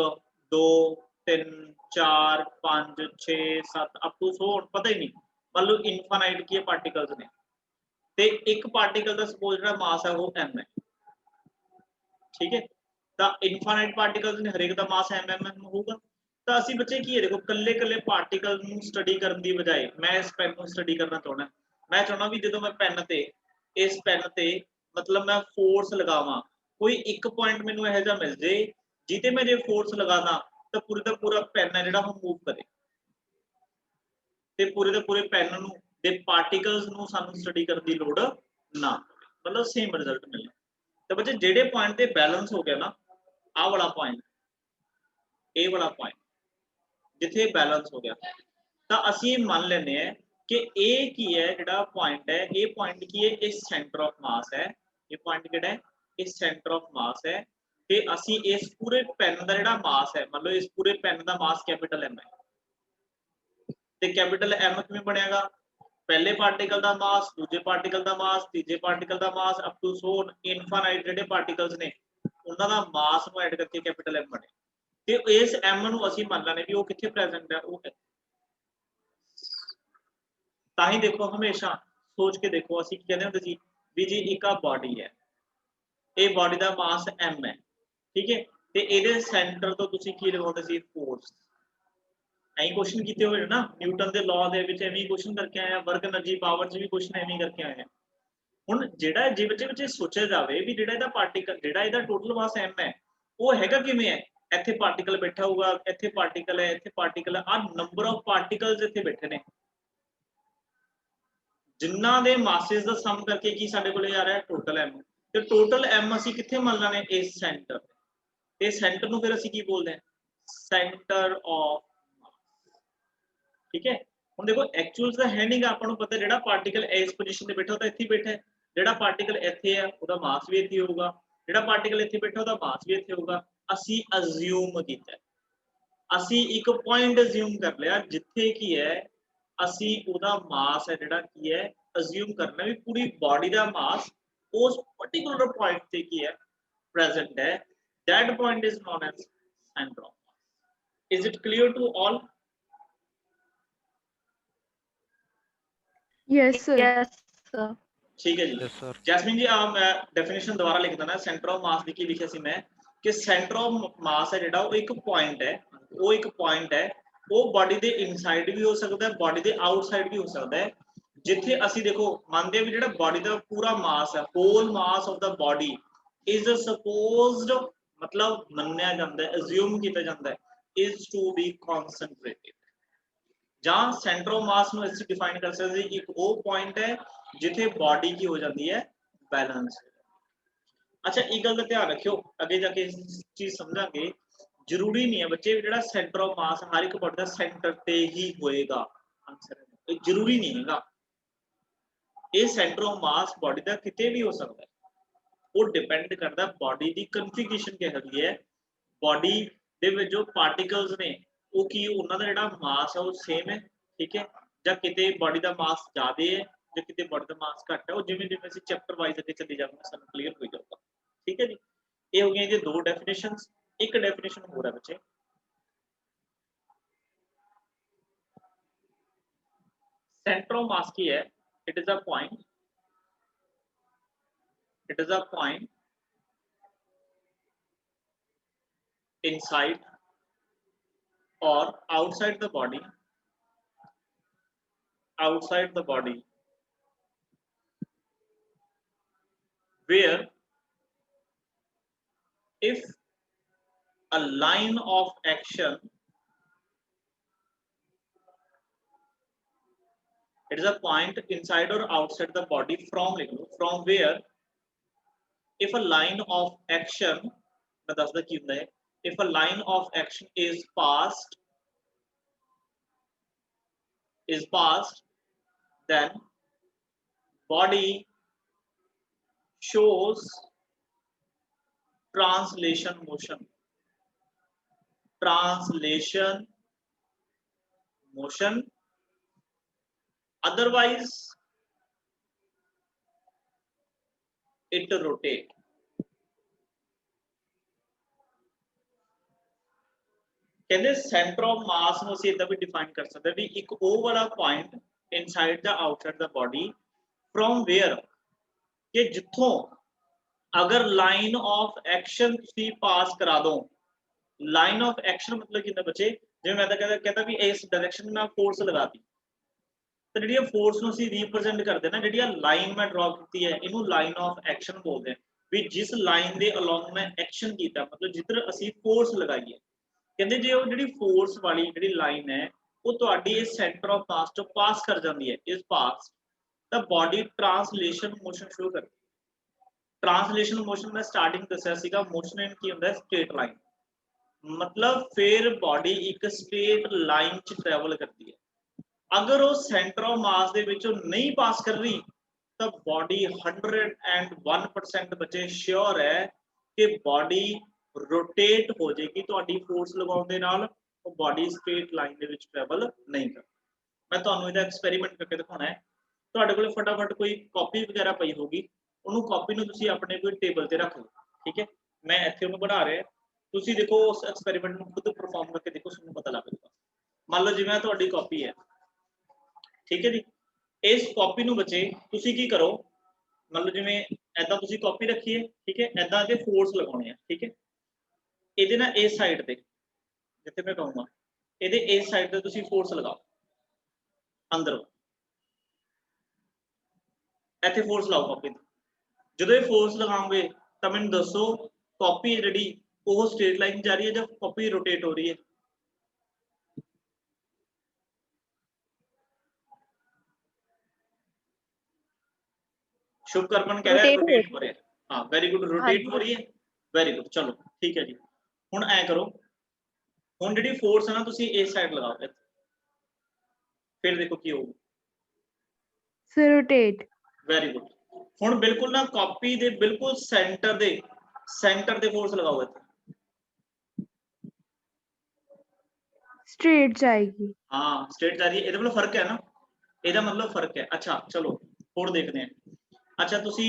2 3 4 5 6 7 अप टू 100 पता ही नहीं, मान लो इनफाइनाइट की पार्टिकल्स ने, ते एक पार्टिकल का सपोज जो मास है वो m है, ठीक है। तो इनफाइनाइट पार्टिकल्स ने हरेक का मास m होगा। ਤਾਂ ਅਸੀਂ ਬੱਚੇ ਕੀ ਹੈ, ਦੇਖੋ ਕੱਲੇ ਕੱਲੇ ਪਾਰਟੀਕਲ ਨੂੰ ਸਟੱਡੀ ਕਰਨ ਦੀ ਬਜਾਏ ਮੈਂ ਇਸ ਪੈਨ ਨੂੰ ਸਟੱਡੀ ਕਰਨਾ ਚਾਹੁੰਦਾ। ਮੈਂ ਚਾਹੁੰਦਾ ਵੀ ਜਦੋਂ ਮੈਂ ਪੈਨ ਤੇ ਇਸ ਪੈਨ ਤੇ ਮਤਲਬ ਮੈਂ ਫੋਰਸ ਲਗਾਵਾਂ, ਕੋਈ ਇੱਕ ਪੁਆਇੰਟ ਮੈਨੂੰ ਇਹੋ ਜਿਹਾ ਮਿਲ ਜੇ ਜਿੱਤੇ ਮੈਂ ਜੇ ਫੋਰਸ ਲਗਾਦਾ ਤਾਂ ਪੂਰੇ ਦਾ ਪੂਰਾ ਪੈਨ ਹੈ ਜਿਹੜਾ ਉਹ ਮੂਵ ਕਰੇ, ਤੇ ਪੂਰੇ ਦੇ ਪੂਰੇ ਪੈਨ ਨੂੰ ਦੇ ਪਾਰਟੀਕਲਸ ਨੂੰ ਸਾਨੂੰ ਸਟੱਡੀ ਕਰਨ ਦੀ ਲੋੜ ਨਾ, ਮਤਲਬ ਸੇਮ ਰਿਜ਼ਲਟ ਮਿਲੇ। ਤਾਂ ਬੱਚੇ ਜਿਹੜੇ ਪੁਆਇੰਟ ਤੇ ਬੈਲੈਂਸ ਹੋ ਗਿਆ ਨਾ, ਆਹ ਵਾਲਾ ਪੁਆਇੰਟ, ਇਹ ਵਾਲਾ ਪੁਆਇੰਟ जिथे बैलेंस हो गया, तो असी मान लेने हैं कि ए की है जिहड़ा पॉइंट है, ये पॉइंट की है, इस सेंटर ऑफ मास है, ये पॉइंट किहड़ा है, इस सेंटर ऑफ मास है। ते असी इस पूरे पेन का जिहड़ा मास है, मान लो इस पूरे पेन का मास कैपिटल M है, ते कैपिटल M किवें बनेगा, पहले पार्टिकल का मास, दूजे पार्टिकल का मास, तीजे पार्टिकल का मास, अप टू 100 इनफाइनाइट जिहड़े पार्टिकल्स ने उन्हां दा मास नूं ऐड करके कैपिटल M बने। ਤੇ ਇਸ m ਨੂੰ ਅਸੀਂ ਮੰਨ ਲੈਣੇ ਵੀ ਉਹ ਕਿੱਥੇ ਪ੍ਰੈਜ਼ੈਂਟ ਹੈ, ਉਹ ਤਾਂ ਹੀ ਦੇਖੋ ਹਮੇਸ਼ਾ ਸੋਚ ਕੇ ਦੇਖੋ, ਅਸੀਂ ਕੀ ਕਹਿੰਦੇ ਹੁੰਦੇ ਸੀ ਵੀ ਜੀ ਇੱਕ ਆ ਬਾਡੀ ਹੈ, ਇਹ ਬਾਡੀ ਦਾ ਮਾਸ m ਹੈ, ਠੀਕ ਹੈ। ਤੇ ਇਹਦੇ ਸੈਂਟਰ ਤੋਂ ਤੁਸੀਂ ਕੀ ਲਗਾਉਂਦੇ ਸੀ ਫੋਰਸ ਐਂ ਕੁਐਸਚਨ ਕੀਤੇ ਹੋਏ ਨਾ ਨਿਊਟਨ ਦੇ ਲਾਅ ਦੇ ਵਿੱਚ ਐਵੇਂ ਕੁਐਸਚਨ ਕਰਕੇ ਆਏ ਆ ਵਰਕ એનર્ਜੀ ਪਾਵਰ 'ਚ ਵੀ ਕੁਐਸਚਨ ਐਵੇਂ ਕਰਕੇ ਆਏ ਆ ਹੁਣ ਜਿਹੜਾ ਜੇ ਬੱਚੇ ਸੋਚਿਆ ਜਾਵੇ ਵੀ ਜਿਹੜਾ ਇਹਦਾ ਪਾਰਟੀਕਲ ਜਿਹੜਾ ਇਹਦਾ ਟੋਟਲ ਮਾਸ m ਹੈ ਉਹ ਹੈਗਾ ਕਿਵੇਂ ਹੈ ਇੱਥੇ ਪਾਰਟੀਕਲ ਬੈਠਾ ਹੋਊਗਾ ਇੱਥੇ ਪਾਰਟੀਕਲ ਹੈ ਇੱਥੇ ਪਾਰਟੀਕਲ ਆ ਨੰਬਰ ਆਫ ਪਾਰਟੀਕਲਸ ਇੱਥੇ ਬੈਠੇ ਨੇ ਜਿਨ੍ਹਾਂ ਦੇ ਮਾਸਿਸ ਦਾ ਸਮ ਕਰਕੇ ਕੀ ਸਾਡੇ ਕੋਲੇ ਆ ਰਿਹਾ ਟੋਟਲ m ਤੇ ਟੋਟਲ m ਅਸੀਂ ਕਿੱਥੇ ਮੰਨ ਲਾਂਗੇ ਇਸ ਸੈਂਟਰ ਤੇ ਸੈਂਟਰ ਨੂੰ ਫਿਰ ਅਸੀਂ ਕੀ ਬੋਲਦੇ ਹਾਂ ਸੈਂਟਰ ਆਫ ਠੀਕ ਹੈ ਹੁਣ ਦੇਖੋ ਐਕਚੁਅਲਸ ਦਾ ਹੈ ਨਹੀਂਗਾ ਆਪਾਂ ਨੂੰ ਪਤਾ ਜਿਹੜਾ ਪਾਰਟੀਕਲ ਇਸ ਪੋਜੀਸ਼ਨ ਤੇ ਬੈਠਾ ਉਹ ਤਾਂ ਇੱਥੇ ਹੀ ਬੈਠਾ ਹੈ ਜਿਹੜਾ ਪਾਰਟੀਕਲ ਇੱਥੇ ਹੈ ਉਹਦਾ ਮਾਸ ਵੀ ਇੱਥੇ ਹੋਊਗਾ ਜਿਹੜਾ ਪਾਰਟੀਕਲ ਇੱਥੇ ਬੈਠਾ ਉਹਦਾ ਮਾਸ ਵੀ ਇੱਥੇ ਹੋਊਗਾ ਅਸੀਂ ਅਜ਼ਿਊਮ ਕੀਤਾ ਅਸੀਂ ਇੱਕ ਪੁਆਇੰਟ ਅਜ਼ਿਊਮ ਕਰ ਲਿਆ ਜਿੱਥੇ ਕੀ ਹੈ ਅਸੀਂ ਉਹਦਾ ਮਾਸ ਹੈ ਜਿਹੜਾ ਕੀ ਹੈ ਅਜ਼ਿਊਮ ਕਰਨਾ ਵੀ ਪੂਰੀ ਬਾਡੀ ਦਾ ਮਾਸ ਉਸ ਪਾਰਟਿਕੂਲਰ ਪੁਆਇੰਟ ਤੇ ਕੀ ਹੈ present ਹੈ that point is known as center of mass is it clear to all yes sir ठीक है जी Yes, sir. जैस्मिन जी मैं डेफिनेशन दोबारा लिख देना सेंटर ऑफ मास की लिखिया सी मैं कि सेंटर ऑफ मास है जेड़ा वो एक पॉइंट है वो बॉडी दे इनसाइड भी हो सकता है बॉडी दे आउटसाइड भी हो सकता है जिथे ਅਸੀਂ देखो ਮੰਨਦੇ ਵੀ ਜਿਹੜਾ ਬॉडी ਦਾ ਪੂਰਾ ਮਾਸ ਹੈ ਹੋਲ ਮਾਸ ਆਫ ਦਾ ਬॉडी ਇਜ਼ ਸਪੋਜ਼ਡ मतलब ਮੰਨਿਆ ਜਾਂਦਾ ਹੈ ਅਸਿਊਮ ਕੀਤਾ ਜਾਂਦਾ ਹੈ ਇਜ਼ ਟੂ ਬੀ ਕਨਸੈਂਟਰੇਟਿਡ ਜਾਂ ਸੈਂਟਰ ਆਫ ਮਾਸ ਨੂੰ ਅਸੀਂ ਡਿਫਾਈਨ ਕਰ ਸਕਦੇ ਹਾਂ ਇੱਕ ਉਹ ਪੁਆਇੰਟ ਹੈ ਜਿੱਥੇ ਬਾਡੀ ਕੀ ਹੋ ਜਾਂਦੀ ਹੈ बैलेंस अच्छा एक गल का ध्यान रखियो अगे जाके इस चीज समझांगे जरूरी नहीं है बच्चे ਜਿਹੜਾ सेंटर ऑफ मास हर एक बॉडी ਦਾ सेंटर ਤੇ ही होएगा आंसर ये जरूरी नहीं हैगा ਇਹ सेंटर ऑफ मास बॉडी ਦਾ ਕਿਤੇ ਵੀ ਹੋ ਸਕਦਾ ਹੈ ਉਹ ਡਿਪੈਂਡ ਕਰਦਾ ਬॉडी ਦੀ ਕਨਫੀਗਰੇਸ਼ਨ ਕਿਹੋ ਜਿਹੀ ਹੈ बॉडी ਦੇ ਵਿੱਚ ਜੋ ਪਾਰਟੀਕਲਸ ਨੇ ਉਹ ਕੀ ਉਹਨਾਂ ਦਾ ਜਿਹੜਾ ਮਾਸ ਹੈ ਉਹ ਸੇਮ ਹੈ ਠੀਕ ਹੈ ਜਾਂ ਕਿਤੇ ਬॉडी ਦਾ ਮਾਸ ਜ਼ਿਆਦਾ ਹੈ ਜਾਂ ਕਿਤੇ ਬॉडी ਦਾ ਮਾਸ ਘੱਟ ਹੈ ਉਹ ਜਿਵੇਂ ਜਿਵੇਂ ਅਸੀਂ ਚੈਪਟਰ ਵਾਈਜ਼ ਅੱਗੇ ਚੱਲੇ ਜਾਵਾਂਗੇ ਸਾਨੂੰ ਕਲੀਅਰ ਹੋ ਜਾਊਗਾ ठीक है जी ये हो गई जी दो डेफिनेशंस एक डेफिनेशन हो रहा है बच्चे सेंटर ऑफ मास की है it is a point inside और outside the body where if a line of action it is a point inside or outside the body from where if a line of action if a line of action is passed then body shows translation motion otherwise it rotate कहते centre of मास ਨੂੰ ਅਸੀਂ ਇਦਾਂ ਵੀ define ਕਰ ਸਕਦੇ ਵੀ ਇੱਕ ਉਹ ਵਾਲਾ point inside ਦਾ ਆਊਟਸਾਈਡ ਦਾ ਬਾਡੀ ਫਰੋਮ ਵੇਅਰ ਕਿ ਜਿੱਥੋਂ अगर लाइन ऑफ एक्शन ਤੁਸੀਂ पास करा दो लाइन ऑफ एक्शन मतलब कि बच्चे जिवें मैं कहता भी इस डायरेक्शन में फोर्स लगाती तो जी फोर्स ਨੂੰ ਅਸੀਂ रिप्रेजेंट करते ना जी लाइन मैं ड्रॉ की है इनू लाइन ऑफ एक्शन बोलते हैं भी जिस लाइन के अलोंग मैं एक्शन किया मतलब जिधर ਅਸੀਂ फोर्स लगाई है कहते जे जी फोर्स वाली जी लाइन है वो तुहाडी इस सेंटर ऑफ मास चों पास कर जाती है इस पास तो बॉडी ट्रांसलेशन मोशन शुरू करती ट्रांसलेशन मोशन में स्टार्टिंग दस्या सीगा मोशन इन की होंदा है स्ट्रेट लाइन मतलब फिर बॉडी एक स्ट्रेट लाइन च ट्रैवल करती है अगर वो सेंटर ऑफ मास दे विचों नहीं पास कर रही तो बॉडी 101% बच्चे श्योर है कि बॉडी रोटेट हो जाएगी तुहाडी फोर्स लगाउण दे नाल वो बॉडी स्ट्रेट लाइन दे विच ट्रैवल नहीं कर मैं तुहानूं इहदा एक्सपेरीमेंट करके दिखाउणा है तुहाडे कोल फटाफट कोई कॉपी वगैरह पई होगी ਉਹਨੂੰ ਕਾਪੀ ਨੂੰ ਤੁਸੀਂ ਆਪਣੇ ਕੋਈ ਟੇਬਲ ਤੇ ਰੱਖ ਲਓ ਠੀਕ ਹੈ ਮੈਂ ਇੱਥੇ ਉਹਨੂੰ ਬਣਾ ਰਿਹਾ ਤੁਸੀਂ ਦੇਖੋ ਉਸ ਐਕਸਪੈਰੀਮੈਂਟ ਨੂੰ ਖੁਦ ਪਰਫਾਰਮ ਕਰਕੇ ਦੇਖੋ ਤੁਹਾਨੂੰ ਪਤਾ ਲੱਗ ਜਾਊਗਾ ਮੰਨ ਲਓ ਜਿਵੇਂ ਤੁਹਾਡੀ ਕਾਪੀ ਹੈ ਠੀਕ ਹੈ ਜੀ ਇਸ ਕਾਪੀ ਨੂੰ ਬੱਚੇ ਤੁਸੀਂ ਕੀ ਕਰੋ ਮੰਨ ਲਓ ਜਿਵੇਂ ਐਦਾਂ ਤੁਸੀਂ ਕਾਪੀ ਰੱਖੀ ਹੈ ਠੀਕ ਹੈ ਐਦਾਂ ਦੇ ਫੋਰਸ ਲਗਾਉਣੇ ਆ ਠੀਕ ਹੈ ਇਹਦੇ ਨਾਲ ਇਸ ਸਾਈਡ ਤੇ ਜਿੱਥੇ ਮੈਂ ਕਹੂੰਗਾ ਇਹਦੇ ਇਸ ਸਾਈਡ ਤੇ ਤੁਸੀਂ ਫੋਰਸ ਲਗਾਓ ਅੰਦਰ ਇੱਥੇ ਫੋਰਸ ਲਾਓ ਕਾਪੀ ਤੇ ਜਦੋਂ ਇਹ ਫੋਰਸ ਲਗਾਓਗੇ ਤਾਂ ਮੈਨੂੰ ਦੱਸੋ ਕਾਪੀ ਜਿਹੜੀ ਉਹ ਸਟ੍ਰੇਟ ਲਾਈਨ ਜਾ ਰਹੀ ਹੈ ਜਾਂ ਕਾਪੀ ਰੋਟੇਟ ਹੋ ਰਹੀ ਹੈ शुभ करमन कह रहा है रोटेट हो रहा है हाँ वेरी गुड रोटेट हो रही है वेरी गुड चलो ठीक है जी हुण ऐ करो हुण जिहड़ी फोर्स है ना तुसी इस साइड लगाओ इत्थे फिर देखो की होगा सर रोटेट वेरी गुड हुण बिल्कुल ना कॉपी दे बिल्कुल सेंटर दे फोर्स लगाओ इत्थे स्ट्रेट जाएगी हाँ स्ट्रेट जा रही है इहदा मतलब फर्क है ना इहदा मतलब फर्क है अच्छा चलो होर देखते हैं अच्छा तुसी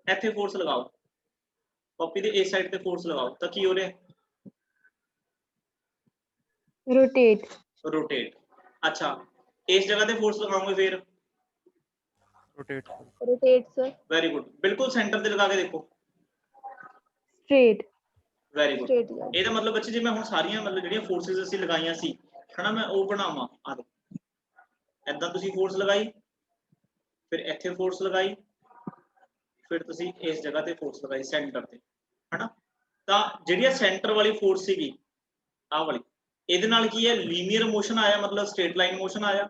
इत्थे फोर्स लगाओ कॉपी दे इस साइड ते फोर्स लगाओ तो की हो रहा रोटेट रोटेट अच्छा इस जगह ते फोर्स लगाओगे फिर rotate rotate sir very good बिल्कुल सेंटर ते लगा के देखो स्ट्रेट वेरी गुड स्ट्रेट ਇਹਦਾ मतलब बच्चे जी मैं हुण सारियां मतलब ਜਿਹੜੀਆਂ फोर्सेस ਅਸੀਂ ਲਗਾਈਆਂ ਸੀ ਹਨਾ ਮੈਂ ਉਹ ਬਣਾਵਾਂ ਆ ਦੇਖੋ ਇਦਾਂ ਤੁਸੀਂ ਫੋਰਸ ਲਗਾਈ ਫਿਰ ਇੱਥੇ ਫੋਰਸ ਲਗਾਈ ਫਿਰ ਤੁਸੀਂ ਇਸ ਜਗ੍ਹਾ ਤੇ ਫੋਰਸ ਲਗਾਈ ਸੈਂਟਰ ਤੇ ਹਨਾ ਤਾਂ ਜਿਹੜੀ ਸੈਂਟਰ ਵਾਲੀ ਫੋਰਸ ਸੀਗੀ ਆਹ ਵਾਲੀ ਇਹਦੇ ਨਾਲ ਕੀ ਹੈ ਲੀਨੀਅਰ ਮੋਸ਼ਨ ਆਇਆ ਮਤਲਬ ਸਟ੍ਰੇਟ ਲਾਈਨ ਮੋਸ਼ਨ ਆਇਆ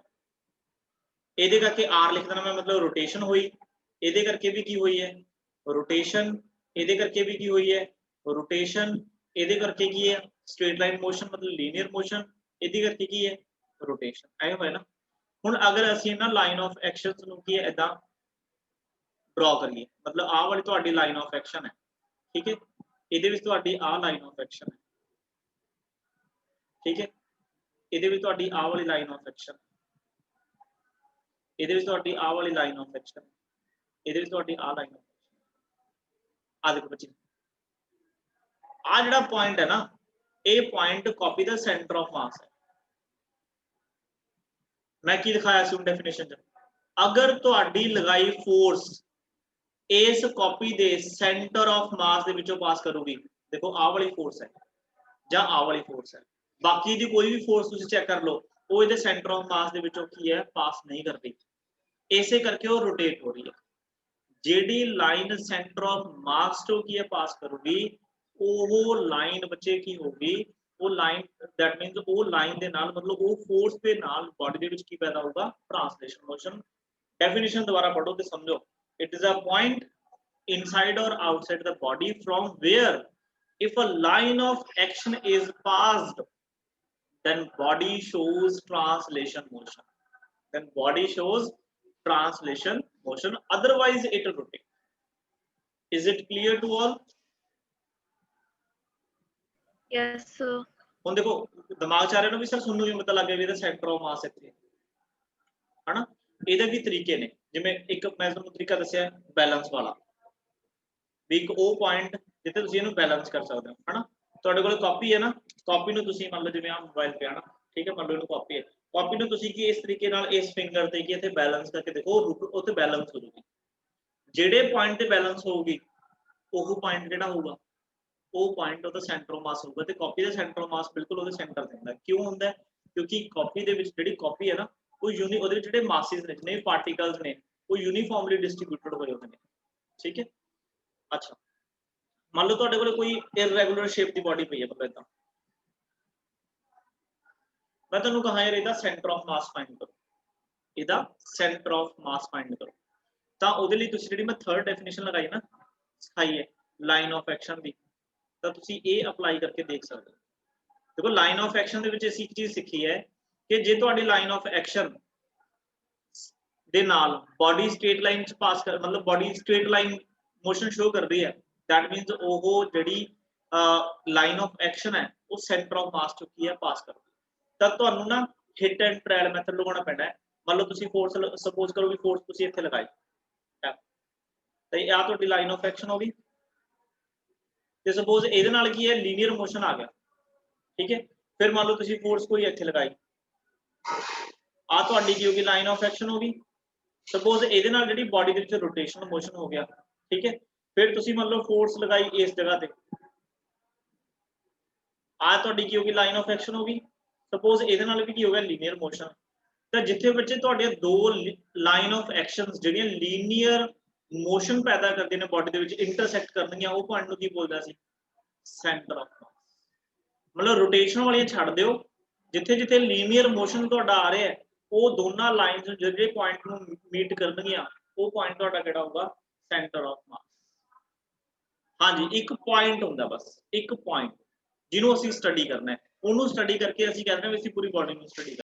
ਇਹਦੇ ਕਰਕੇ r ਲਿਖ ਦੇਣਾ ਮੈਂ ਮਤਲਬ ਰੋਟੇਸ਼ਨ ਹੋਈ ਇਹਦੇ ਕਰਕੇ ਵੀ ਕੀ ਹੋਈ ਹੈ ਰੋਟੇਸ਼ਨ ਇਹਦੇ ਕਰਕੇ ਵੀ ਕੀ ਹੋਈ ਹੈ रोटेशन ਇਹਦੇ ਕਰਕੇ ਕੀ ਹੈ ਸਟ੍ਰੇਟ ਲਾਈਨ ਮੋਸ਼ਨ ਮਤਲਬ ਲੀਨੀਅਰ ਮੋਸ਼ਨ ਇਹਦੇ ਕਰਕੇ ਕੀ ਹੈ ਰੋਟੇਸ਼ਨ ਐ ਹੋਇਆ ਨਾ ਹੁਣ ਅਗਰ ਅਸੀਂ ਨਾ ਲਾਈਨ ਆਫ ਐਕਸ਼ਨਸ ਨੂੰ ਕੀ ਹੈ ਇਦਾਂ ਡਰਾ ਕਰੀਏ ਮਤਲਬ ਆਹ ਵਾਲੀ ਤੁਹਾਡੀ ਲਾਈਨ ਆਫ ਐਕਸ਼ਨ ਹੈ ਠੀਕ ਹੈ ਇਹਦੇ ਵਿੱਚ ਤੁਹਾਡੀ ਆਹ ਲਾਈਨ ਆਫ ਐਕਸ਼ਨ ਹੈ ਠੀਕ ਹੈ ਇਹਦੇ ਵਿੱਚ ਤੁਹਾਡੀ ਆਹ ਵਾਲੀ ਲਾਈਨ ਆਫ ਐਕਸ਼ਨ ਇਹਦੇ ਵਿੱਚ ਤੁਹਾਡੀ ਆਹ ਵਾਲੀ ਲਾਈਨ ਆਫ ਐਕਸ਼ਨ ਇਹਦੇ ਵਿੱਚ ਤੁਹਾਡੀ ਆਹ ਲਾਈਨ ਆ ਦੇਖੋ ਬੱਚੇ आ जिहड़ा पॉइंट है ना ये पॉइंट कॉपी दा सेंटर ऑफ मास है मैं की दिखाया सी डेफिनेशन अगर तुहाडी लगाई फोर्स इस कॉपी दे सेंटर ऑफ मास दे विचों पास करूगी देखो आ वाली फोर्स है जां आ वाली फोर्स है बाकी दी कोई भी फोर्स तुसीं चेक कर लो वो इहदे सेंटर ऑफ मास दे विचों की है पास नहीं करती इसे करके वो रोटेट हो रही है जेडी लाइन सेंटर ऑफ मास तो की है पास करूगी ਉਹ ਲਾਈਨ ਬੱਚੇ ਕੀ ਹੋਗੀ ਉਹ ਲਾਈਨ that means ਉਹ ਲਾਈਨ ਦੇ ਨਾਲ ਮਤਲਬ ਉਹ ਫੋਰਸ ਦੇ ਨਾਲ ਬਾਡੀ ਦੇ ਵਿੱਚ ਕੀ ਪੈਦਾ ਹੋਊਗਾ ਟ੍ਰਾਂਸਲੇਸ਼ਨ ਮੋਸ਼ਨ ਡੈਫੀਨੇਸ਼ਨ ਦੁਬਾਰਾ ਪੜੋ ਤੇ ਸਮਝੋ it is a point inside or outside the body from where if a line of action is passed then body shows translation motion otherwise it rotates is it clear to all yes sir ਹੁਣ ਦੇਖੋ ਦਿਮਾਗ ਚ ਆ ਰਿਹਾ ਨਾ ਵੀ sir ਤੁਹਾਨੂੰ ਵੀ ਪਤਾ ਲੱਗ ਗਿਆ ਵੀ ਇਹਦਾ ਸੈਂਟਰ ਆਫ ਮਾਸ ਇੱਥੇ ਹਨਾ ਇਹਦੇ ਵੀ ਤਰੀਕੇ ਨੇ ਜਿਵੇਂ ਇੱਕ ਮੈਂ ਤੁਹਾਨੂੰ ਤਰੀਕਾ ਦੱਸਿਆ ਬੈਲੈਂਸ ਵਾਲਾ ਵੀ ਇੱਕ ਉਹ ਪੁਆਇੰਟ ਜਿੱਥੇ ਤੁਸੀਂ ਇਹਨੂੰ ਬੈਲੈਂਸ ਕਰ ਸਕਦੇ ਹੋ ਹਨਾ ਤੁਹਾਡੇ ਕੋਲ ਕਾਪੀ ਹੈ ਨਾ ਕਾਪੀ ਨੂੰ ਤੁਸੀਂ ਮੰਨ ਲਓ ਜਿਵੇਂ ਆ ਮੋਬਾਈਲ ਤੇ ਆਣਾ ਠੀਕ ਹੈ ਮੰਨ ਲਓ ਇਹਨੂੰ ਕਾਪੀ ਹੈ ਕਾਪੀ ਨੂੰ ਤੁਸੀਂ ਕੀ ਇਸ ਤਰੀਕੇ ਨਾਲ ਇਸ ਫਿੰਗਰ ਤੇ ਕੀ ਇੱਥੇ ਬੈਲੈਂਸ ਕਰਕੇ ਦੇਖੋ ਉੱਥੇ ਬੈਲੈਂਸ ਹੋ ਜੂਗੀ ਜਿਹੜੇ ਪੁਆਇੰਟ ਤੇ ਬੈਲੈਂਸ ਹੋਊਗੀ ਉਹ ਪੁਆਇੰਟ ਜਿਹੜਾ ਹੋਊਗਾ ਉਹ ਪੁਆਇੰਟ ਉਹਦਾ ਸੈਂਟਰ ਆਫ ਮਾਸ ਹੋਊਗਾ ਤੇ ਕਾਪੀ ਦਾ ਸੈਂਟਰ ਆਫ ਮਾਸ ਬਿਲਕੁਲ ਉਹਦੇ ਸੈਂਟਰ ਤੇ ਹੁੰਦਾ ਕਿਉਂ ਹੁੰਦਾ ਕਿਉਂਕਿ ਕਾਪੀ ਦੇ ਵਿੱਚ ਜਿਹੜੀ ਕਾਪੀ ਹੈ ਨਾ ਉਹ ਉਹਦੇ ਵਿੱਚ ਜਿਹੜੇ ਮਾਸਿਸ ਨੇ ਜਿੰਨੇ ਪਾਰਟੀਕਲਸ ਨੇ ਉਹ ਯੂਨੀਫਾਰਮਲੀ ਡਿਸਟ੍ਰੀਬਿਊਟਡ ਹੋਏ ਹੁੰਦੇ ਨੇ ਠੀਕ ਹੈ ਅੱਛਾ ਮੰਨ ਲਓ ਤੁਹਾਡੇ ਕੋਲ ਕੋਈ ਇਰੈਗੂਲਰ ਸ਼ੇਪ ਦੀ ਬਾਡੀ ਪਈ ਹੈ ਮਤਲਬ ਇਦਾਂ ਮੈਂ ਤੁਹਾਨੂੰ ਕਹਾਂ ਯਾਰ ਇਹਦਾ ਸੈਂਟਰ ਆਫ ਮਾਸ ਫਾਈਂਡ ਕਰੋ ਇਹਦਾ ਸੈਂਟਰ ਆਫ ਮਾਸ ਫਾਈਂਡ ਕਰੋ ਤਾਂ ਉਹਦੇ ਲਈ ਤੁਸੀਂ ਜਿਹੜੀ ਮੈਂ ਥਰਡ ਡੈਫੀਨੇਸ਼ਨ ਲਗਾਈ ਨਾ ਸਿਖਾਈ ਹੈ ਲਾਈਨ ਆਫ ਐਕਸ਼ਨ ਦੀ ਤਾਂ ਤੁਸੀਂ ਇਹ ਅਪਲਾਈ ਕਰਕੇ ਦੇਖ ਸਕਦੇ ਹੋ ਦੇਖੋ ਲਾਈਨ ਆਫ ਐਕਸ਼ਨ ਦੇ ਵਿੱਚ ਅਸੀਂ ਇੱਕ ਚੀਜ਼ ਸਿੱਖੀ ਹੈ ਕਿ ਜੇ ਤੁਹਾਡੀ ਲਾਈਨ ਆਫ ਐਕਸ਼ਨ ਦੇ ਨਾਲ ਬਾਡੀ ਸਟ੍ਰੇਟ ਲਾਈਨ ਚ ਪਾਸ ਕਰ ਮਤਲਬ body straight line motion show ਕਰਦੀ ਹੈ that means ਉਹ ਜਿਹੜੀ ਲਾਈਨ ਆਫ ਐਕਸ਼ਨ ਹੈ ਉਹ ਸੈਂਟਰ ਆਫ ਮਾਸ ਤੋਂ ਕੀ ਹੈ ਪਾਸ ਕਰਦੀ ਤਾਂ ਤੁਹਾਨੂੰ ਨਾ ਹਿੱਟ ਐਂਡ ਟ੍ਰਾਇਲ ਮੈਥਡ ਲਗਾਉਣਾ ਪੈਣਾ ਹੈ ਮੰਨ ਲਓ ਤੁਸੀਂ ਫੋਰਸ ਸਪੋਜ਼ ਕਰੋ ਵੀ ਫੋਰਸ ਤੁਸੀਂ ਇੱਥੇ ਲਗਾਈ ਤਾਂ ਇਹ ਆ ਤੁਹਾਡੀ ਲਾਈਨ ਆਫ ਐਕਸ਼ਨ ਹੋ ਗਈ ਤੇ ਸਪੋਜ਼ ਇਹਦੇ ਨਾਲ ਕੀ ਹੈ ਲੀਨੀਅਰ ਮੋਸ਼ਨ ਆ ਗਿਆ ਠੀਕ ਹੈ ਫਿਰ ਮੰਨ ਲਓ ਤੁਸੀਂ ਫੋਰਸ ਕੋਈ ਇੱਥੇ ਲਗਾਈ ਆ ਤੁਹਾਡੀ ਕੀ ਹੋਗੀ ਲਾਈਨ ਆਫ ਐਕਸ਼ਨ ਹੋ ਗਈ ਸਪੋਜ਼ ਇਹਦੇ ਨਾਲ ਜਿਹੜੀ ਬਾਡੀ ਦੇ ਵਿੱਚ ਰੋਟੇਸ਼ਨ ਮੋਸ਼ਨ ਹੋ ਗਿਆ ਠੀਕ ਹੈ ਫਿਰ ਤੁਸੀਂ ਮੰਨ ਲਓ ਫੋਰਸ ਲਗਾਈ ਇਸ ਜਗ੍ਹਾ ਤੇ ਆ ਤੁਹਾਡੀ ਕੀ ਹੋਗੀ ਲਾਈਨ ਆਫ ਐਕਸ਼ਨ ਹੋਗੀ ਸਪੋਜ਼ ਇਹਦੇ ਨਾਲ ਵੀ ਕੀ ਹੋ ਗਿਆ ਲੀਨੀਅਰ ਮੋਸ਼ਨ ਤਾਂ ਜਿੱਥੇ ਬੱਚੇ ਤੁਹਾਡੇ ਦੋ ਲਾਈਨ ਆਫ ਐਕਸ਼ਨਸ ਜਿਹੜੀਆਂ ਲੀਨੀਅਰ ਮੋਸ਼ਨ ਪੈਦਾ ਕਰਦੇ ਨੇ ਬਾਡੀ ਦੇ ਵਿੱਚ ਇੰਟਰਸੈਕਟ ਕਰਨਗੀਆਂ ਉਹ ਪੁਆਇੰਟ ਨੂੰ ਕੀ ਬੋਲਦਾ ਸੀ ਸੈਂਟਰ ਆਫ ਮਾਸ मतलब रोटेशन वाली छड़ दियो जिथे जिथे लीनियर मोशन ਤੁਹਾਡਾ आ रहा है ਉਹ ਦੋਨਾਂ ਲਾਈਨਸ ਜਿਹੜੇ ਪੁਆਇੰਟ ਨੂੰ ਮੀਟ ਕਰਨਗੀਆਂ ਉਹ ਪੁਆਇੰਟ ਤੁਹਾਡਾ ਕਿਹੜਾ ਹੋਊਗਾ ਸੈਂਟਰ ਆਫ ਮਾਸ ਹਾਂਜੀ ਇੱਕ ਪੁਆਇੰਟ ਹੁੰਦਾ ਬਸ ਇੱਕ ਪੁਆਇੰਟ ਜਿਹਨੂੰ ਅਸੀਂ ਸਟੱਡੀ ਕਰਨਾ ਹੈ ਉਹਨੂੰ ਸਟੱਡੀ ਕਰਕੇ ਅਸੀਂ ਕਹਿੰਦੇ ਹਾਂ ਵੀ ਅਸੀਂ ਪੂਰੀ ਬਾਡੀ ਨੂੰ ਸਟੱਡੀ